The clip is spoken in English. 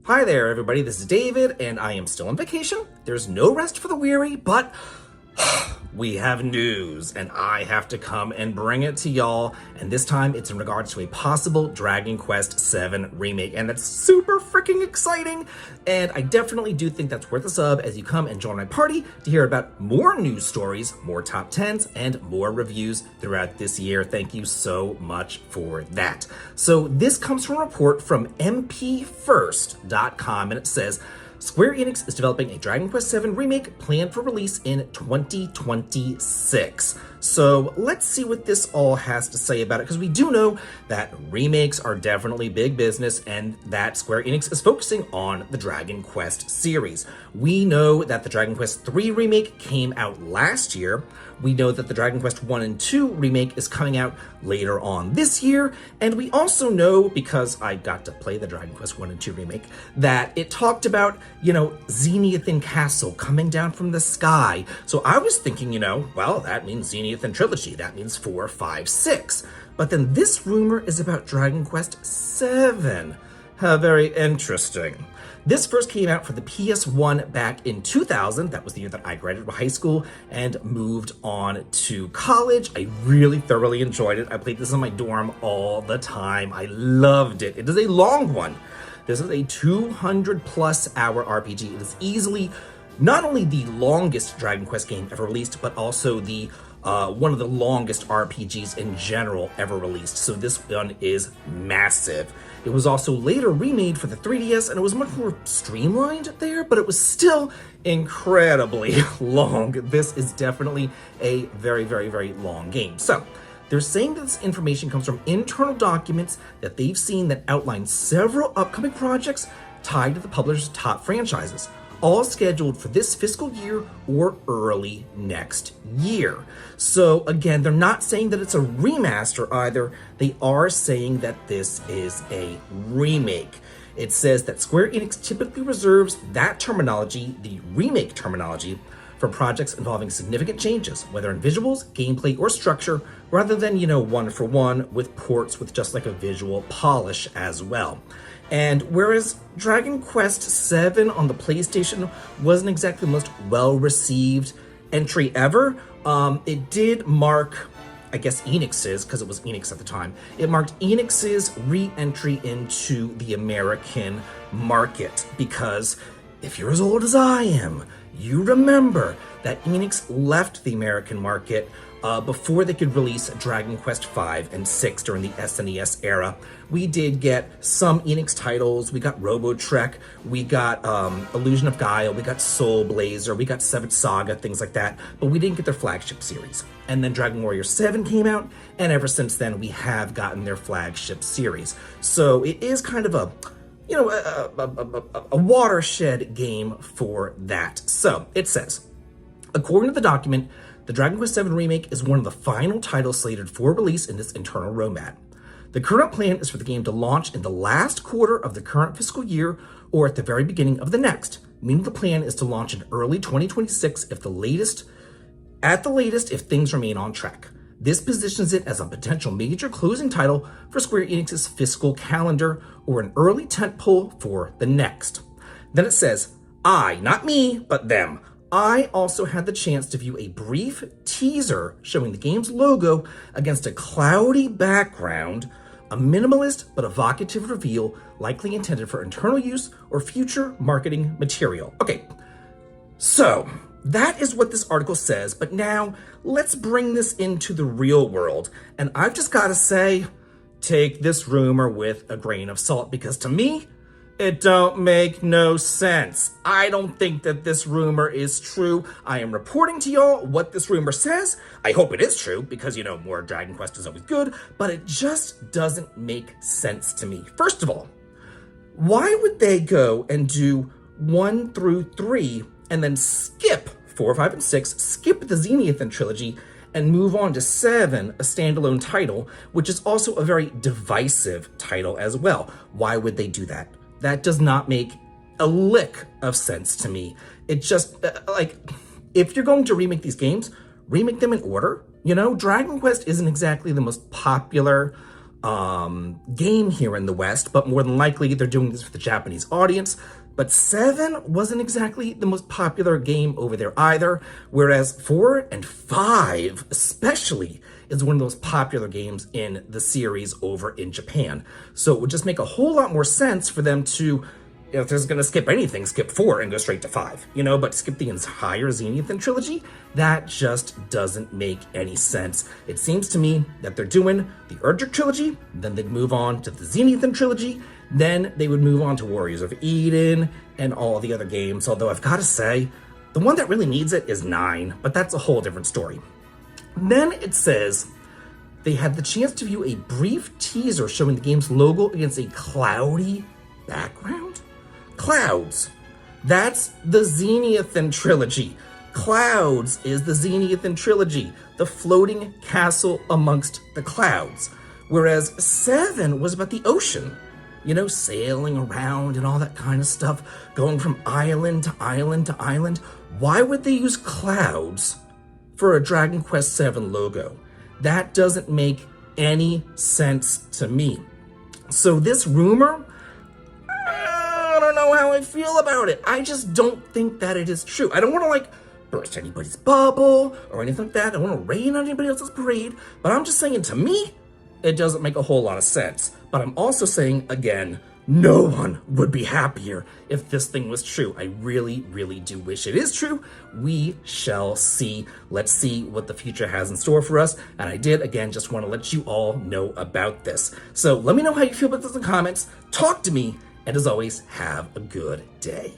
Hi there, everybody. This is David, and I am still on vacation. There's no rest for the weary, but we have news, and I have to come and bring it to y'all. And this time, it's in regards to a possible Dragon Quest VII remake, and that's super freaking exciting. And I definitely do think that's worth a sub as you come and join my party to hear about more news stories, more top 10s, and more reviews throughout this year. Thank you so much for that. So this comes from a report from mpfirst.com, and it says, Square Enix is developing a Dragon Quest VII remake planned for release in 2026. So let's see what this all has to say about it, because we do know that remakes are definitely big business and that Square Enix is focusing on the Dragon Quest series. We know that the Dragon Quest III remake came out last year. We know that the Dragon Quest 1 and 2 remake is coming out later on this year. And we also know, because I got to play the Dragon Quest 1 and 2 remake, that it talked about, Zenithal Castle coming down from the sky. So I was thinking, well, that means Zenithal Trilogy. That means 4, 5, 6. But then this rumor is about Dragon Quest VII. How very interesting. This first came out for the PS1 back in 2000. That was the year that I graduated high school and moved on to college. I really thoroughly enjoyed it. I played this in my dorm all the time. I loved it. It is a long one. This is a 200+ hour RPG. It is easily not only the longest Dragon Quest game ever released, but also the one of the longest RPGs in general ever released. So this one is massive. It was also later remade for the 3DS, and it was much more streamlined there, but it was still incredibly long. This is definitely a very, very, very long game. So they're saying that this information comes from internal documents that they've seen that outline several upcoming projects tied to the publisher's top franchises, all scheduled for this fiscal year or early next year. So again, they're not saying that it's a remaster either. They are saying that this is a remake. It says that Square Enix typically reserves that terminology, the remake terminology, for projects involving significant changes, whether in visuals, gameplay, or structure, rather than, one for one with ports with just like a visual polish as well. And whereas Dragon Quest VII on the PlayStation wasn't exactly the most well-received entry ever, it did mark, I guess Enix's, because it was Enix at the time, it marked Enix's re-entry into the American market. Because if you're as old as I am, you remember that Enix left the American market before they could release Dragon Quest V and VI during the SNES era. We did get some Enix titles. We got Robotrek, we got Illusion of Gaia, we got Soul Blazer, we got Seventh Saga, things like that, but we didn't get their flagship series. And then Dragon Warrior 7 came out, and ever since then we have gotten their flagship series. So it is kind of a watershed game for that. So it says, according to the document, the Dragon Quest VII Remake is one of the final titles slated for release in this internal roadmap. The current plan is for the game to launch in the last quarter of the current fiscal year or at the very beginning of the next, meaning the plan is to launch in early 2026 at the latest if things remain on track. This positions it as a potential major closing title for Square Enix's fiscal calendar or an early tentpole for the next. Then it says, not me, but them. I also had the chance to view a brief teaser showing the game's logo against a cloudy background, a minimalist but evocative reveal likely intended for internal use or future marketing material. Okay, so that is what this article says, but now let's bring this into the real world. And I've just got to say, take this rumor with a grain of salt, because to me, it don't make no sense. I don't think that this rumor is true. I am reporting to y'all what this rumor says. I hope it is true, because, more Dragon Quest is always good, but it just doesn't make sense to me. First of all, why would they go and do 1 through 3 and then skip 4, 5, and 6, skip the Zenithal Trilogy, and move on to 7, a standalone title, which is also a very divisive title as well? Why would they do that? That does not make a lick of sense to me. It just, if you're going to remake these games, remake them in order. Dragon Quest isn't exactly the most popular game here in the West, but more than likely they're doing this for the Japanese audience. But 7 wasn't exactly the most popular game over there either, whereas 4 and 5 especially is one of those popular games in the series over in Japan. So it would just make a whole lot more sense for them to, if they're going to skip anything, skip 4 and go straight to 5, but skip the entire Zenithan trilogy, that just doesn't make any sense. It seems to me that they're doing the Erdrick trilogy, then they'd move on to the Zenithan trilogy, then they would move on to Warriors of Eden and all the other games, although I've got to say, the one that really needs it is 9, but that's a whole different story. Then it says they had the chance to view a brief teaser showing the game's logo against a cloudy background. Clouds. That's the Zenithan trilogy. Clouds is the Zenithan trilogy, the floating castle amongst the clouds. Whereas 7 was about the ocean, sailing around and all that kind of stuff, going from island to island to island. Why would they use clouds for a Dragon Quest VII logo? That doesn't make any sense to me. So this rumor, I don't know how I feel about it. I just don't think that it is true. I don't want to burst anybody's bubble or anything like that. I don't want to rain on anybody else's parade, but I'm just saying, to me, it doesn't make a whole lot of sense. But I'm also saying, again, no one would be happier if this thing was true. I really, really do wish it is true. We shall see. Let's see what the future has in store for us. And I did, again, just want to let you all know about this. So let me know how you feel about this in the comments. Talk to me. And as always, have a good day.